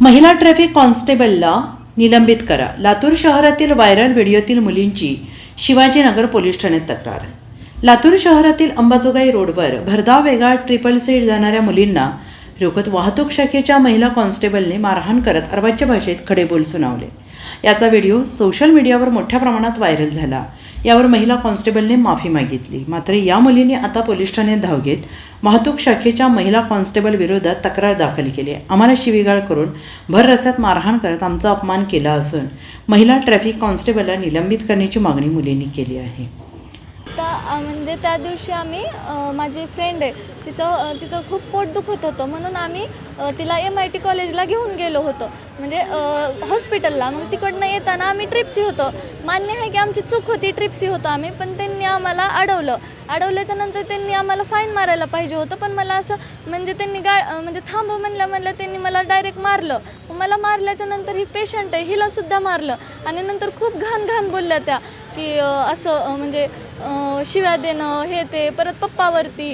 महिला ट्रॅफिक कॉन्स्टेबलला निलंबित करा. लातूर शहरातील व्हायरल व्हिडिओतील मुलींची शिवाजीनगर पोलीस ठाण्यात तक्रार. लातूर शहरातील अंबाजोगाई रोडवर भरधाव वेगात ट्रिपल सीट जाणाऱ्या मुलींना रोखत वाहतूक शाखेच्या महिला कॉन्स्टेबलने मारहाण करत अर्वाच्य भाषेत खडेबोल सुनावले. याचा व्हिडिओ सोशल मीडियावर मोठ्या प्रमाणात व्हायरल झाला. यावर महिला कॉन्स्टेबलने माफी मागितली. मात्र या मुलीने आता पोलीस ठाण्यात धाव घेत वाहतूक शाखेच्या महिला कॉन्स्टेबल विरोधात तक्रार दाखल केली. आम्हाला शिवीगाळ करून भर रस्त्यात मारहाण करत आमचा अपमान केला असून महिला ट्रॅफिक कॉन्स्टेबलला निलंबित करण्याची मागणी मुलींनी केली आहे. म्हणजे त्या दिवशी आम्ही माझी फ्रेंड आहे तिचं खूप पोट दुखत होतं म्हणून आम्ही तिला MIT कॉलेजला घेऊन गेलो होतो म्हणजे हॉस्पिटलला. मग तिकडनं येताना आम्ही ट्रिप्सी होतो. मान्य आहे की आमची चूक होती, ट्रिप्सी होतो आम्ही, पण त्यांनी आम्हाला अडवल्याच्या नंतर त्यांनी आम्हाला फाईन मारायला पाहिजे होतं. पण मला असं म्हणजे त्यांनी म्हणजे थांबव म्हणलं त्यांनी मला डायरेक्ट मारलं. मला मारल्याच्या नंतर ही पेशंट आहे हिलासुद्धा मारलं आणि नंतर खूप घाण बोलल्या त्या की असं म्हणजे शिव्या देणं हे ते, परत पप्पावरती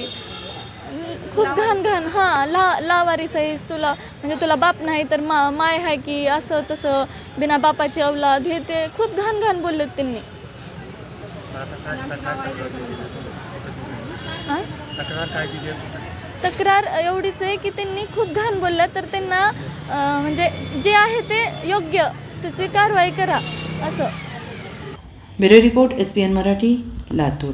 खूप घाण लावारी साईज तुला म्हणजे तुला बाप नाही तर माय आहे की असं तसं बिना बापाची औलाद हे ते खूप घाण बोललेत त्यांनी. तक्रार एवढीच आहे की त्यांनी खूप घाण बोलल्या तर त्यांना म्हणजे जे आहे ते योग्य त्याची कारवाई करा असं. Bureau report SBN Marathi, Latur.